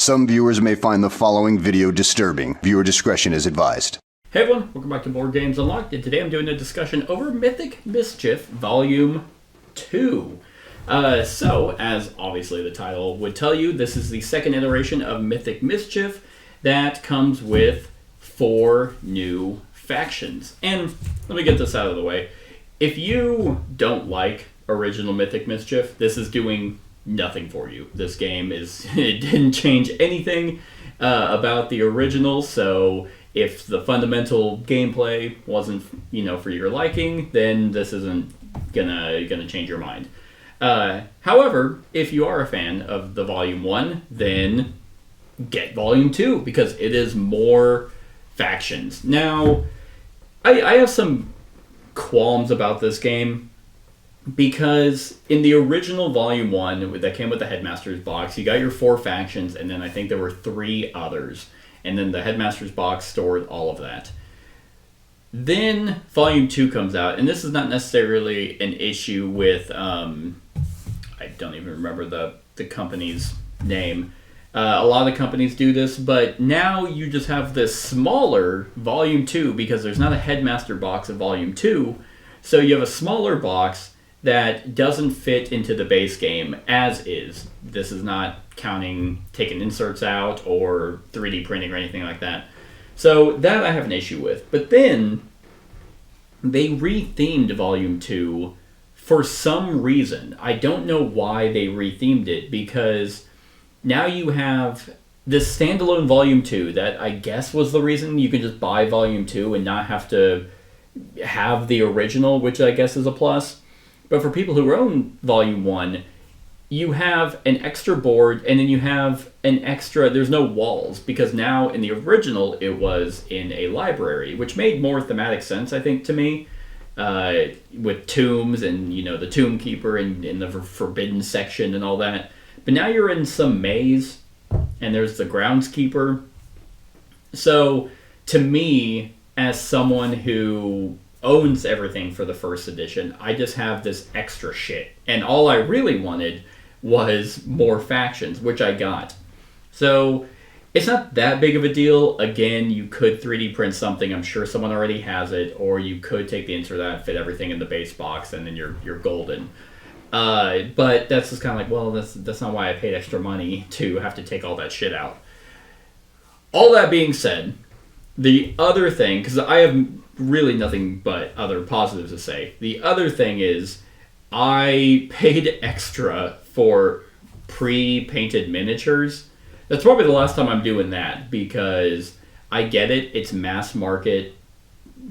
Some viewers may find the following video disturbing. Viewer discretion is advised. Hey everyone, welcome back to Board Games Unlocked, and today I'm doing a discussion over Mythic Mischief Volume 2. So, as obviously the title would tell you, this is the second iteration of Mythic Mischief that comes with 4 new factions. And let me get this out of the way. If you don't like original Mythic Mischief, this is doing nothing for you. This game it didn't change anything about the original, so if the fundamental gameplay wasn't, for your liking, then this isn't gonna change your mind. However, if you are a fan of the Volume 1, then get Volume 2, because it is more factions. Now, I have some qualms about this game, because in the original Volume 1 that came with the Headmaster's box, you got your 4 factions, and then I think there were 3 others. And then the Headmaster's box stored all of that. Then Volume 2 comes out, and this is not necessarily an issue with, I don't even remember the company's name. A lot of the companies do this, but now you just have this smaller Volume 2 because there's not a Headmaster box of Volume 2. So you have a smaller box that doesn't fit into the base game as is. This is not counting taking inserts out or 3D printing or anything like that. So that I have an issue with. But then they rethemed Volume 2 for some reason. I don't know why they rethemed it, because now you have this standalone Volume 2 that I guess was the reason you can just buy Volume 2 and not have to have the original, which I guess is a plus. But for people who own Volume 1, you have an extra board, and then you have an extra, there's no walls, because now in the original it was in a library, which made more thematic sense, I think, to me, with tombs and, the Tomb Keeper and in the forbidden section and all that. But now you're in some maze, and there's the groundskeeper. So, to me, as someone who owns everything for the first edition, I just have this extra shit. And all I really wanted was more factions, which I got. So it's not that big of a deal. Again, you could 3D print something. I'm sure someone already has it, or you could take the insert out and fit everything in the base box, and then you're golden. But that's just kind of like, well, that's not why I paid extra money to have to take all that shit out. All that being said, the other thing, because I have really nothing but other positives to say. The other thing is, I paid extra for pre-painted miniatures. That's probably the last time I'm doing that, because I get it. It's mass market,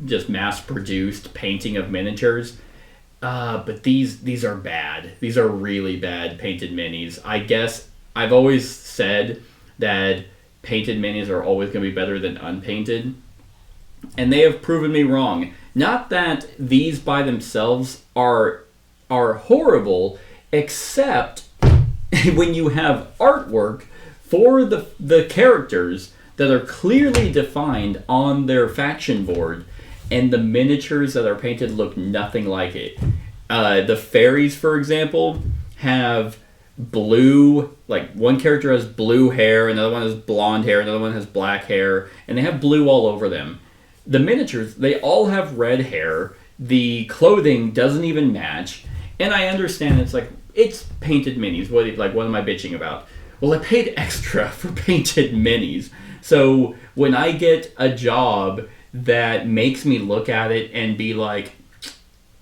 just mass-produced painting of miniatures. But these are bad. These are really bad painted minis. I guess I've always said that painted minis are always going to be better than unpainted. And they have proven me wrong. Not that these by themselves are horrible, except when you have artwork for the characters that are clearly defined on their faction board, and the miniatures that are painted look nothing like it. The fairies, for example, have blue, like one character has blue hair, another one has blonde hair, another one has black hair, and they have blue all over them. The miniatures, they all have red hair. The clothing doesn't even match. And I understand it's painted minis. What am I bitching about? Well, I paid extra for painted minis. So when I get a job that makes me look at it and be like,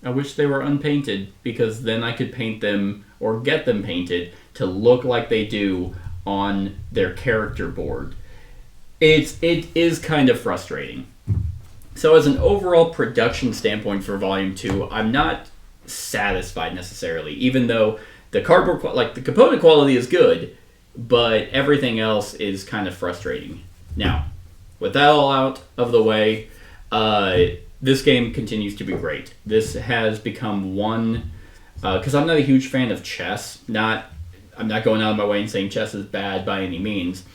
I wish they were unpainted, because then I could paint them or get them painted to look like they do on their character board. It is kind of frustrating. So as an overall production standpoint for Volume 2, I'm not satisfied necessarily, even though the cardboard, the component quality is good, but everything else is kind of frustrating. Now, with that all out of the way, this game continues to be great. This has become one, because I'm not a huge fan of chess. I'm not going out of my way and saying chess is bad by any means.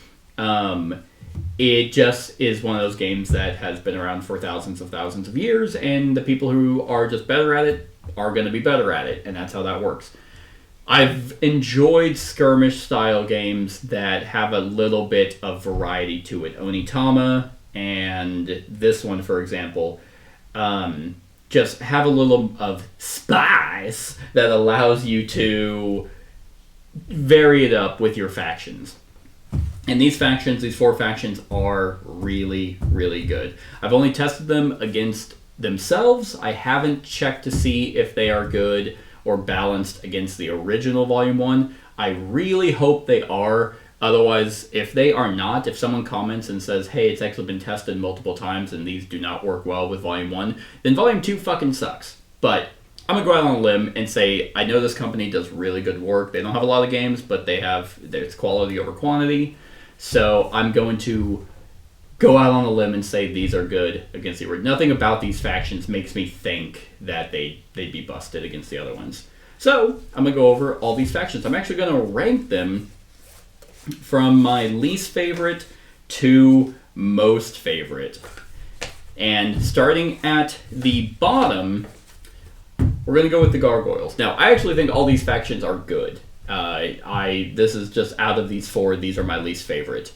It just is one of those games that has been around for thousands of years, and the people who are just better at it are going to be better at it, and that's how that works. I've enjoyed skirmish-style games that have a little bit of variety to it. Onitama and this one, for example, just have a little of spice that allows you to vary it up with your factions. And these four factions, are really, really good. I've only tested them against themselves. I haven't checked to see if they are good or balanced against the original Volume 1. I really hope they are. Otherwise, if they are not, if someone comments and says, hey, it's actually been tested multiple times and these do not work well with Volume 1, then Volume 2 fucking sucks. But I'm going to go out on a limb and say, I know this company does really good work. They don't have a lot of games, but there's quality over quantity. So I'm going to go out on a limb and say these are good against the original. Nothing about these factions makes me think that they'd be busted against the other ones. So I'm going to go over all these factions. I'm actually going to rank them from my least favorite to most favorite. And starting at the bottom, we're going to go with the Gargoyles. Now, I actually think all these factions are good. This is just out of these four, these are my least favorite.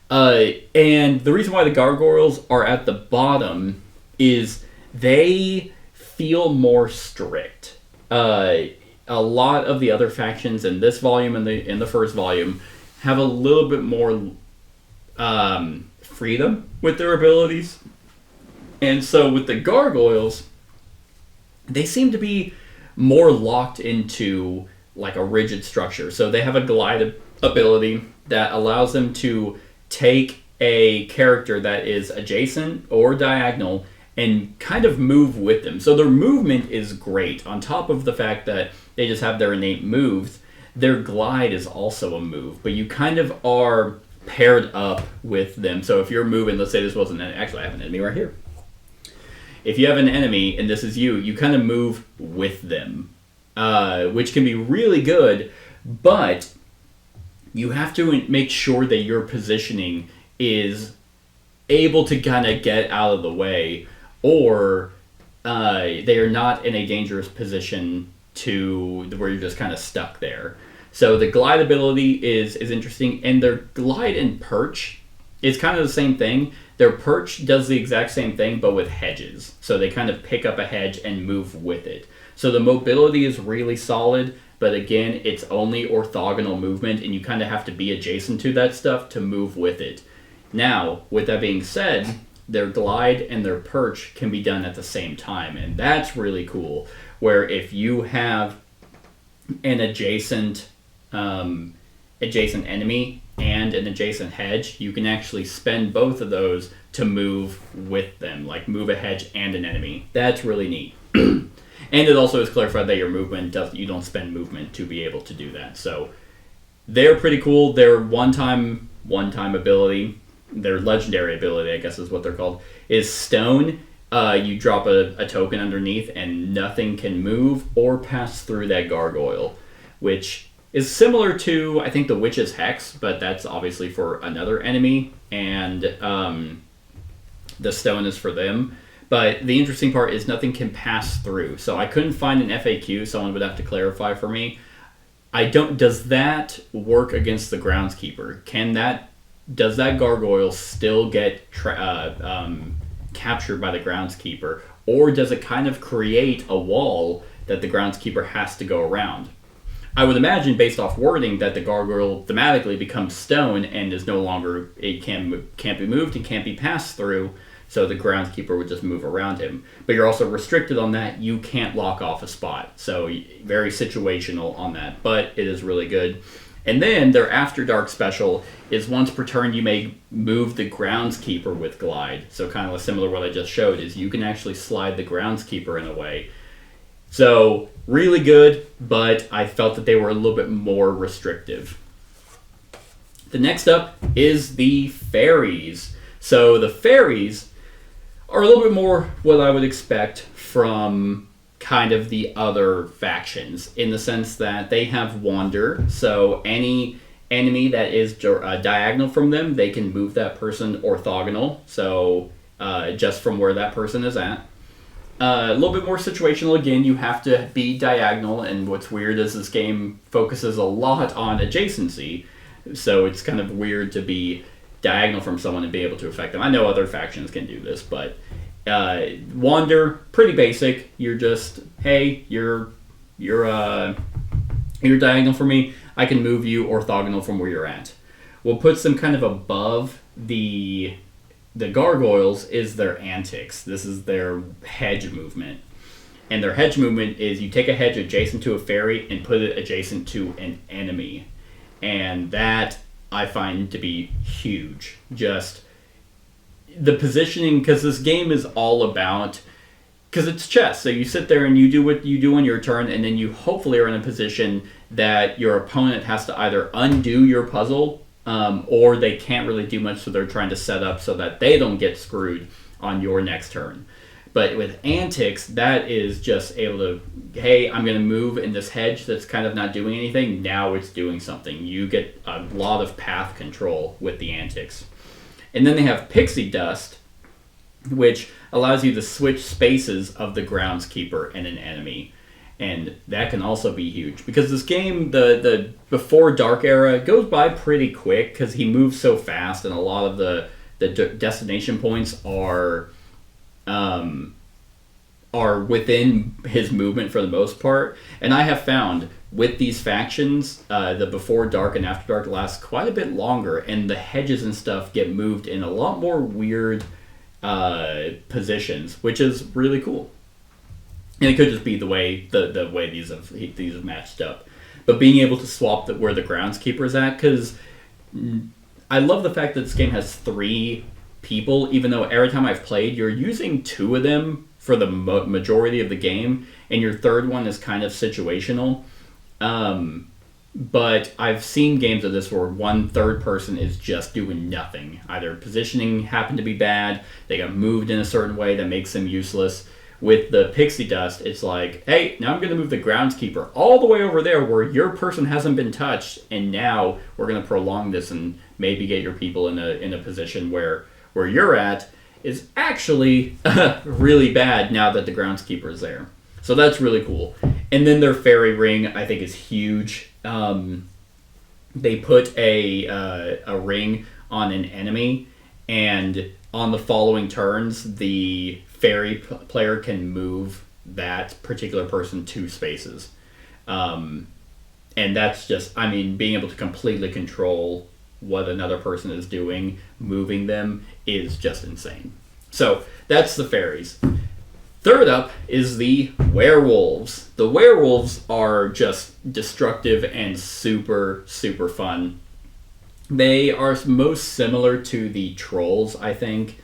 And the reason why the Gargoyles are at the bottom is they feel more strict. A lot of the other factions in this volume and in the first volume have a little bit more freedom with their abilities. And so with the Gargoyles, they seem to be more locked into like a rigid structure. So they have a glide ability that allows them to take a character that is adjacent or diagonal and kind of move with them. So their movement is great. On top of the fact that they just have their innate moves, their glide is also a move, but you kind of are paired up with them. So if you're moving, let's say this wasn't actually I have an enemy right here. If you have an enemy and this is you kind of move with them, which can be really good, but you have to make sure that your positioning is able to kind of get out of the way, or they are not in a dangerous position to where you're just kind of stuck there. So the glide ability is interesting, and their glide and perch is kind of the same thing. Their perch does the exact same thing, but with hedges. So they kind of pick up a hedge and move with it. So the mobility is really solid, but again, it's only orthogonal movement, and you kind of have to be adjacent to that stuff to move with it. Now, with that being said, their glide and their perch can be done at the same time, and that's really cool, where if you have an adjacent enemy and an adjacent hedge, you can actually spend both of those to move with them, like move a hedge and an enemy. That's really neat. And it also is clarified that your movement you don't spend movement to be able to do that. So they're pretty cool. Their one-time ability, their legendary ability, I guess is what they're called, is Stone. You drop a token underneath and nothing can move or pass through that gargoyle, which is similar to, I think, the Witch's Hex, but that's obviously for another enemy, and the stone is for them. But the interesting part is nothing can pass through. So I couldn't find an FAQ. Someone would have to clarify for me. Does that work against the groundskeeper? Does that gargoyle still get captured by the groundskeeper? Or does it kind of create a wall that the groundskeeper has to go around? I would imagine, based off wording, that the gargoyle thematically becomes stone and is no longer, it can't be moved and can't be passed through, so the groundskeeper would just move around him. But you're also restricted on that. You can't lock off a spot. So very situational on that, but it is really good. And then their After Dark special is once per turn you may move the groundskeeper with glide. So kind of similar to what I just showed, is you can actually slide the groundskeeper in a way. So really good, but I felt that they were a little bit more restrictive. The next up is the fairies. So the fairies are a little bit more what I would expect from kind of the other factions, in the sense that they have Wander. So any enemy that is diagonal from them, they can move that person orthogonal. So just from where that person is at. A little bit more situational. Again, you have to be diagonal, and what's weird is this game focuses a lot on adjacency, so it's kind of weird to be diagonal from someone and be able to affect them. I know other factions can do this, but Wander, pretty basic. You're just, hey, you're diagonal for me. I can move you orthogonal from where you're at. What puts them kind of above the gargoyles is their antics. This is their hedge movement. And their hedge movement is you take a hedge adjacent to a fairy and put it adjacent to an enemy. And that I find to be huge. Just the positioning, because this game is all about, because it's chess. So you sit there and you do what you do on your turn, and then you hopefully are in a position that your opponent has to either undo your puzzle, or they can't really do much, so they're trying to set up so that they don't get screwed on your next turn. But with antics, that is just able to, hey, I'm going to move in this hedge that's kind of not doing anything. Now it's doing something. You get a lot of path control with the antics. And then they have Pixie Dust, which allows you to switch spaces of the groundskeeper and an enemy. And that can also be huge, because this game, the before Dark era, goes by pretty quick because he moves so fast, and a lot of the destination points are within his movement for the most part. And I have found with these factions, the before dark and after dark lasts quite a bit longer, and the hedges and stuff get moved in a lot more weird positions, which is really cool. And it could just be the way these have matched up. But being able to swap where the groundskeeper is at, because I love the fact that this game has 3 people, even though every time I've played, you're using 2 of them for the majority of the game, and your third one is kind of situational. But I've seen games of this where one third person is just doing nothing. Either positioning happened to be bad, they got moved in a certain way that makes them useless. With the Pixie Dust, it's like, hey, now I'm going to move the groundskeeper all the way over there where your person hasn't been touched, and now we're going to prolong this and maybe get your people in a position where you're at is actually really bad now that the groundskeeper is there. So that's really cool. And then their fairy ring, I think, is huge. They put a ring on an enemy, and on the following turns, the fairy player can move that particular person 2 spaces. And that's just, I mean, being able to completely control what another person is doing, moving them, is just insane. So that's the fairies. Third up is the werewolves. The werewolves are just destructive and super, super fun. They are most similar to the trolls, I think.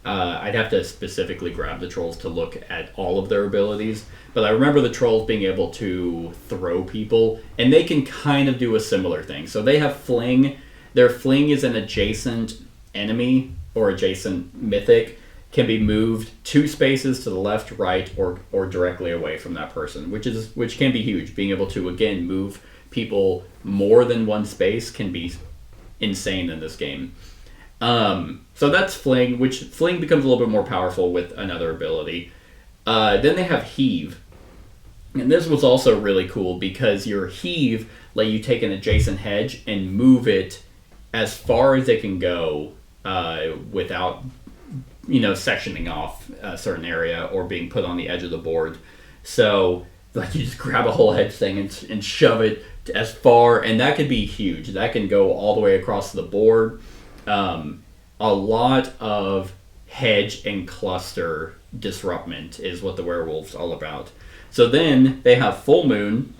I'd have to specifically grab the trolls to look at all of their abilities, but I remember the trolls being able to throw people, and they can kind of do a similar thing. So they have fling. Their fling is an adjacent enemy or adjacent mythic, can be moved 2 spaces to the left, right, or directly away from that person, which can be huge. Being able to, again, move people more than 1 space can be insane in this game. So that's Fling, which Fling becomes a little bit more powerful with another ability. Then they have Heave. And this was also really cool because your Heave let you take an adjacent hedge and move it as far as it can go without, sectioning off a certain area or being put on the edge of the board. So, like, you just grab a whole hedge thing and shove it as far, and that could be huge. That can go all the way across the board. A lot of hedge and cluster disruptment is what the werewolf's all about. So then they have Full Moon,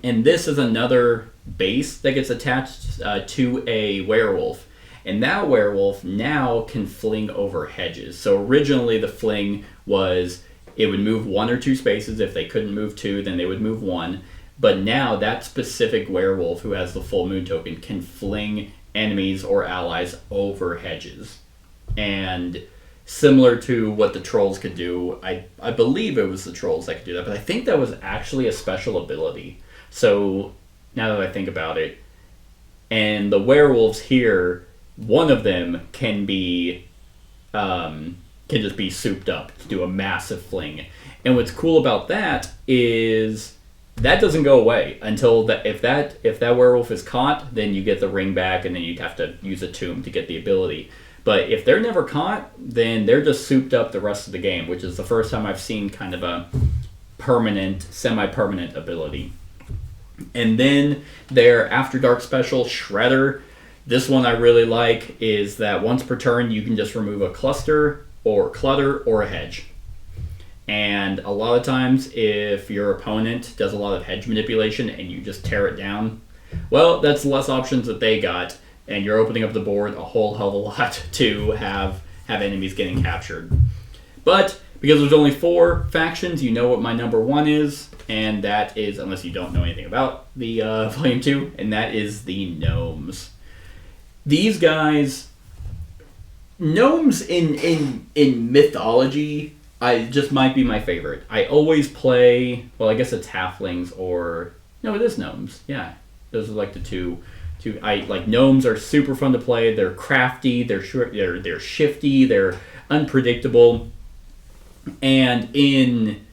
and this is another base that gets attached to a werewolf. And that werewolf now can fling over hedges. So originally the fling was, it would move 1 or 2 spaces. If they couldn't move 2, then they would move 1. But now that specific werewolf who has the Full Moon token can fling enemies or allies over hedges. And similar to what the trolls could do, I believe it was the trolls that could do that, but I think that was actually a special ability. So now that I think about it, and the werewolves here, one of them can be can just be souped up to do a massive fling. And what's cool about that is that doesn't go away until if that werewolf is caught, then you get the ring back, and then you'd have to use a tomb to get the ability. But if they're never caught, then they're just souped up the rest of the game, which is the first time I've seen kind of a permanent, semi-permanent ability. And then their After Dark special, Shredder. This one I really like is that once per turn you can just remove a cluster or clutter or a hedge. And a lot of times if your opponent does a lot of hedge manipulation and you just tear it down, well, that's less options that they got, and you're opening up the board a whole hell of a lot to have enemies getting captured. But because there's only 4 factions, you know what my number 1 is, and that is, unless you don't know anything about the Volume 2, and that is the Gnomes. These guys, Gnomes in mythology, I just might be my favorite. I always play, well, I guess it's Halflings or, no, it is Gnomes. Yeah, those are like the two. I like Gnomes are super fun to play. They're crafty. They're shifty. They're unpredictable. And in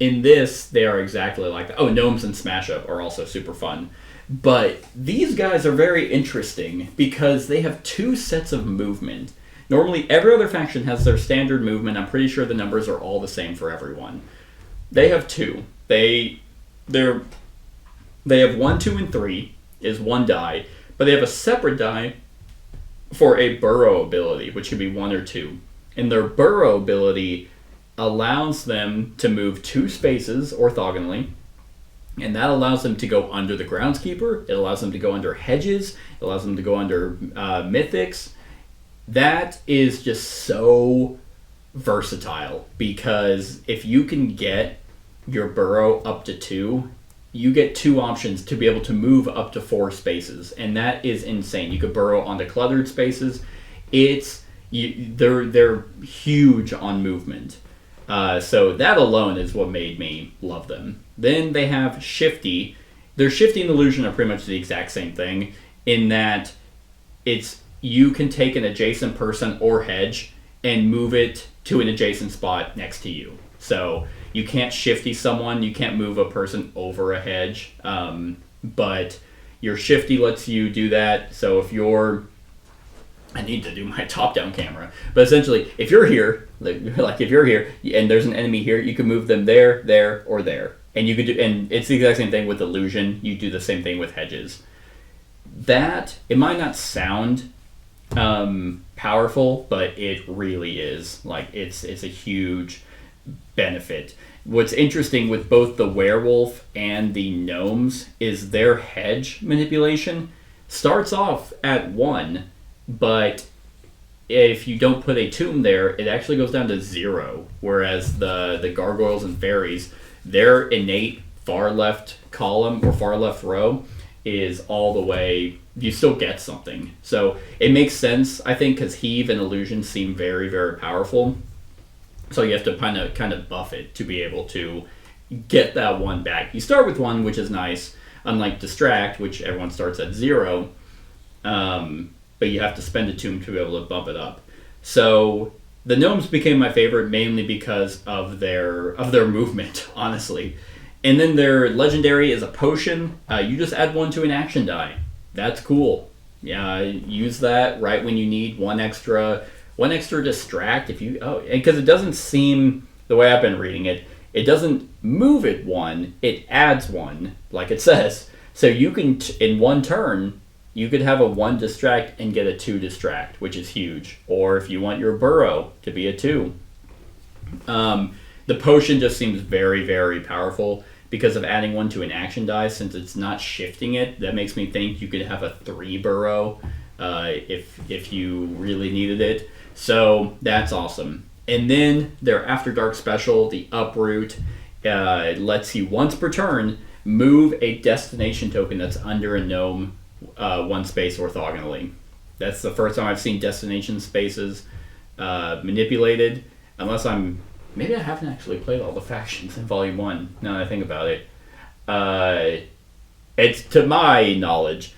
this, they are exactly like that. Oh, Gnomes and Smash Up are also super fun. But these guys are very interesting because they have 2 sets of movement. Normally, every other faction has their standard movement. I'm pretty sure the numbers are all the same for everyone. They have 2. They have 1, 2, and 3 is 1 die, but they have a separate die for a burrow ability, which could be 1 or 2. And their burrow ability allows them to move 2 spaces orthogonally, and that allows them to go under the groundskeeper. It allows them to go under hedges. It allows them to go under mythics. That is just so versatile, because if you can get your burrow up to 2, you get 2 options to be able to move up to 4 spaces, and that is insane. You could burrow onto cluttered spaces. They're huge on movement. So that alone is what made me love them. Then they have Shifty. Their Shifty and Illusion are pretty much the exact same thing, in that you can take an adjacent person or hedge and move it to an adjacent spot next to you. So you can't Shifty someone, you can't move a person over a hedge, but your Shifty lets you do that. So if I need to do my top-down camera, but essentially, if you're here, like if you're here and there's an enemy here, you can move them there, there, or there, and you could do. And it's the exact same thing with Illusion. You do the same thing with hedges. That it might not sound powerful, but it really is. Like it's a huge benefit. What's interesting with both the werewolf and the gnomes is their hedge manipulation starts off at 1. But if you don't put a tomb there, it actually goes down to 0. Whereas the gargoyles and fairies, their innate far left column or far left row is all the way, you still get something. So it makes sense, I think, because Heave and Illusion seem very, very powerful. So you have to kind of buff it to be able to get that 1 back. You start with 1, which is nice, unlike Distract, which everyone starts at 0. But you have to spend a tomb to be able to bump it up. So the gnomes became my favorite mainly because of their movement, honestly. And then their legendary is a potion. You just add 1 to an action die. That's cool. Yeah, use that right when you need one extra distract. Because it doesn't seem, the way I've been reading it, it doesn't move it 1, it adds 1, like it says. So you can in 1 turn, you could have a 1 distract and get a 2 distract, which is huge. Or if you want your burrow to be a 2. The potion just seems very, very powerful because of adding 1 to an action die. Since it's not shifting it, that makes me think you could have a 3 burrow if you really needed it. So that's awesome. And then their After Dark special, the Uproot, lets you once per turn move a destination token that's under a gnome 1 space orthogonally. That's the first time I've seen destination spaces manipulated, unless maybe I haven't actually played all the factions in Volume 1, now that I think about it. It's, to my knowledge,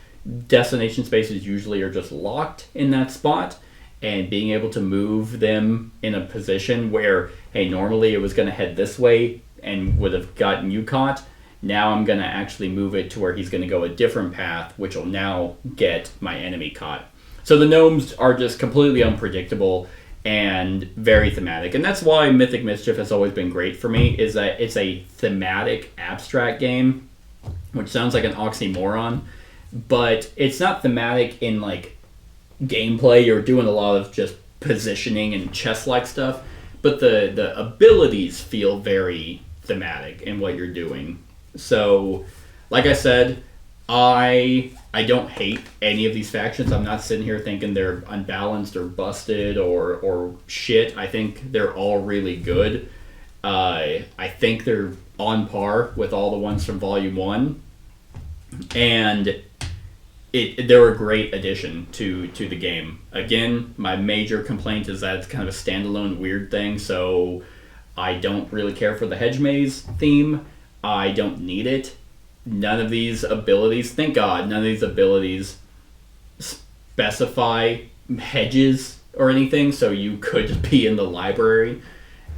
destination spaces usually are just locked in that spot, and being able to move them in a position where, hey, normally it was going to head this way and would have gotten you caught. Now I'm going to actually move it to where he's going to go a different path, which will now get my enemy caught. So the gnomes are just completely unpredictable and very thematic. And that's why Mythic Mischief has always been great for me, is that it's a thematic abstract game, which sounds like an oxymoron, but it's not thematic in like gameplay. You're doing a lot of just positioning and chess-like stuff, but the abilities feel very thematic in what you're doing. So, like I said, I don't hate any of these factions. I'm not sitting here thinking they're unbalanced or busted or shit. I think they're all really good. I think they're on par with all the ones from Volume 1. And they're a great addition to the game. Again, my major complaint is that it's kind of a standalone weird thing, so I don't really care for the hedge maze theme. I don't need it. None of these abilities, thank God, none of these abilities specify hedges or anything, so you could be in the library.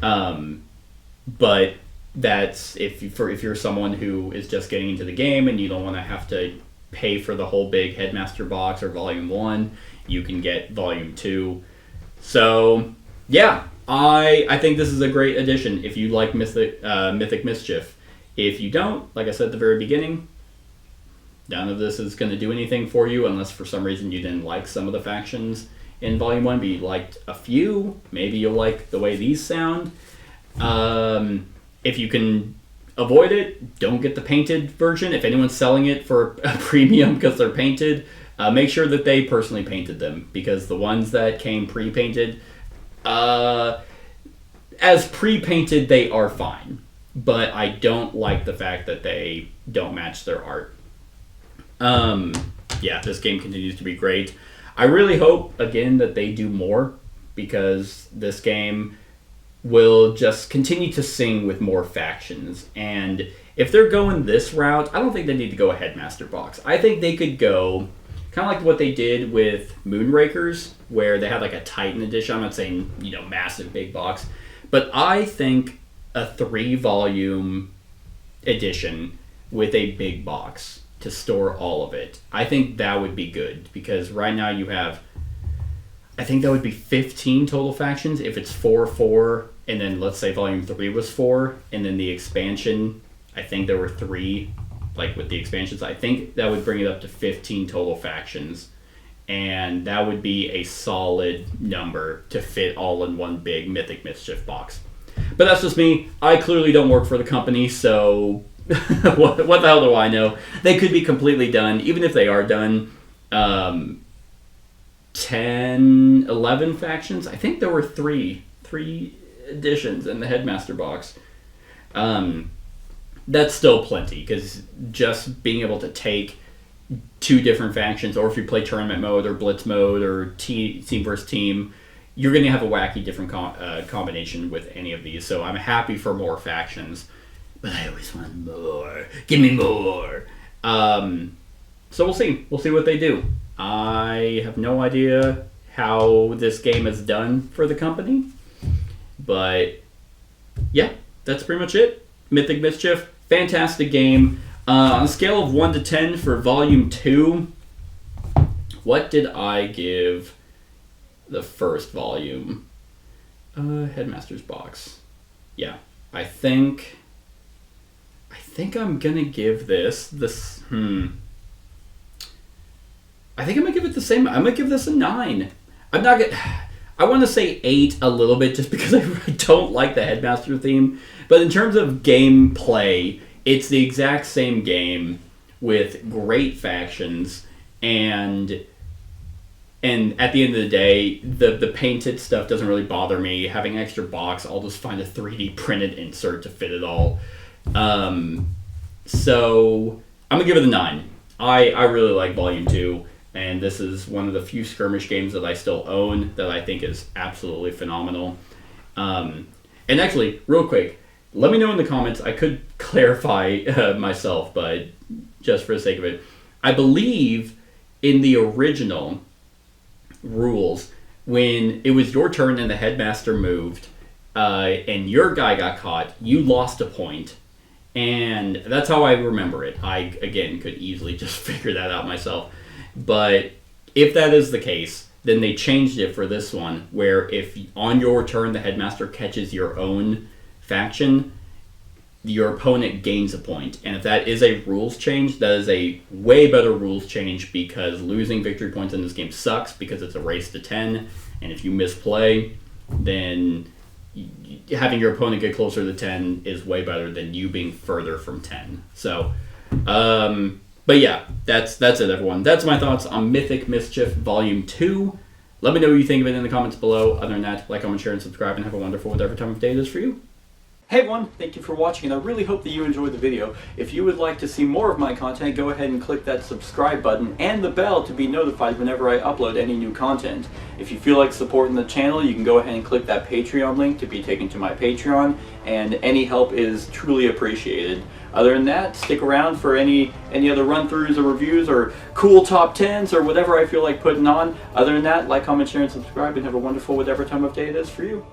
But that's if you're someone who is just getting into the game and you don't want to have to pay for the whole big Headmaster box or Volume 1, you can get Volume 2. So, yeah, I think this is a great addition if you like Mythic Mischief. If you don't, like I said at the very beginning, none of this is going to do anything for you unless for some reason you didn't like some of the factions in Volume 1, but you liked a few. Maybe you'll like the way these sound. If you can avoid it, don't get the painted version. If anyone's selling it for a premium because they're painted, make sure that they personally painted them, because the ones that came pre-painted, as pre-painted, they are fine. But I don't like the fact that they don't match their art. Yeah, this game continues to be great. I really hope, again, that they do more, because this game will just continue to sing with more factions. And if they're going this route, I don't think they need to go a Headmaster box. I think they could go kind of like what they did with Moonrakers, where they had like a Titan edition. I'm not saying, massive big box, but I think a 3-volume edition with a big box to store all of it, I think that would be good, because right now you have, I think that would be 15 total factions if it's 4, and then let's say Volume 3 was 4, and then the expansion, I think there were 3, like with the expansions. I think that would bring it up to 15 total factions, and that would be a solid number to fit all in one big Mythic Mischief box. But that's just me. I clearly don't work for the company, so what the hell do I know? They could be completely done. Even if they are done, 10, 11 factions. I think there were three editions in the Headmaster box. That's still plenty, because just being able to take 2 different factions, or if you play tournament mode or blitz mode or team versus team, you're going to have a wacky different combination with any of these. So I'm happy for more factions, but I always want more. Give me more. So we'll see. We'll see what they do. I have no idea how this game is done for the company, but yeah, that's pretty much it. Mythic Mischief, fantastic game. On a scale of 1 to 10 for Volume 2, what did I give the first volume? Headmaster's box. Yeah, I think I'm gonna give this. I think I'm gonna give it the same. I'm gonna give this a 9. I'm not gonna. I want to say 8 a little bit, just because I really don't like the Headmaster theme. But in terms of gameplay, it's the exact same game with great factions, and at the end of the day, the painted stuff doesn't really bother me. Having an extra box, I'll just find a 3D printed insert to fit it all. So I'm gonna give it a 9. I really like Volume 2, and this is one of the few skirmish games that I still own that I think is absolutely phenomenal. And actually, real quick, let me know in the comments. I could clarify myself, but just for the sake of it, I believe in the original rules, when it was your turn and the headmaster moved, and your guy got caught, you lost a point. And that's how I remember it. I, again, could easily just figure that out myself. But if that is the case, then they changed it for this one, where if on your turn the headmaster catches your own faction, your opponent gains a point. And if that is a rules change, that is a way better rules change, because losing victory points in this game sucks because it's a race to 10. And if you misplay, then having your opponent get closer to 10 is way better than you being further from 10. So, but yeah, that's it, everyone. That's my thoughts on Mythic Mischief Volume 2. Let me know what you think of it in the comments below. Other than that, like, comment, share, and subscribe, and have a wonderful whatever time of day it is for you. Hey everyone, thank you for watching, and I really hope that you enjoyed the video. If you would like to see more of my content, go ahead and click that subscribe button and the bell to be notified whenever I upload any new content. If you feel like supporting the channel, you can go ahead and click that Patreon link to be taken to my Patreon, and any help is truly appreciated. Other than that, stick around for any other run-throughs or reviews or cool top 10s or whatever I feel like putting on. Other than that, like, comment, share, and subscribe, and have a wonderful whatever time of day it is for you.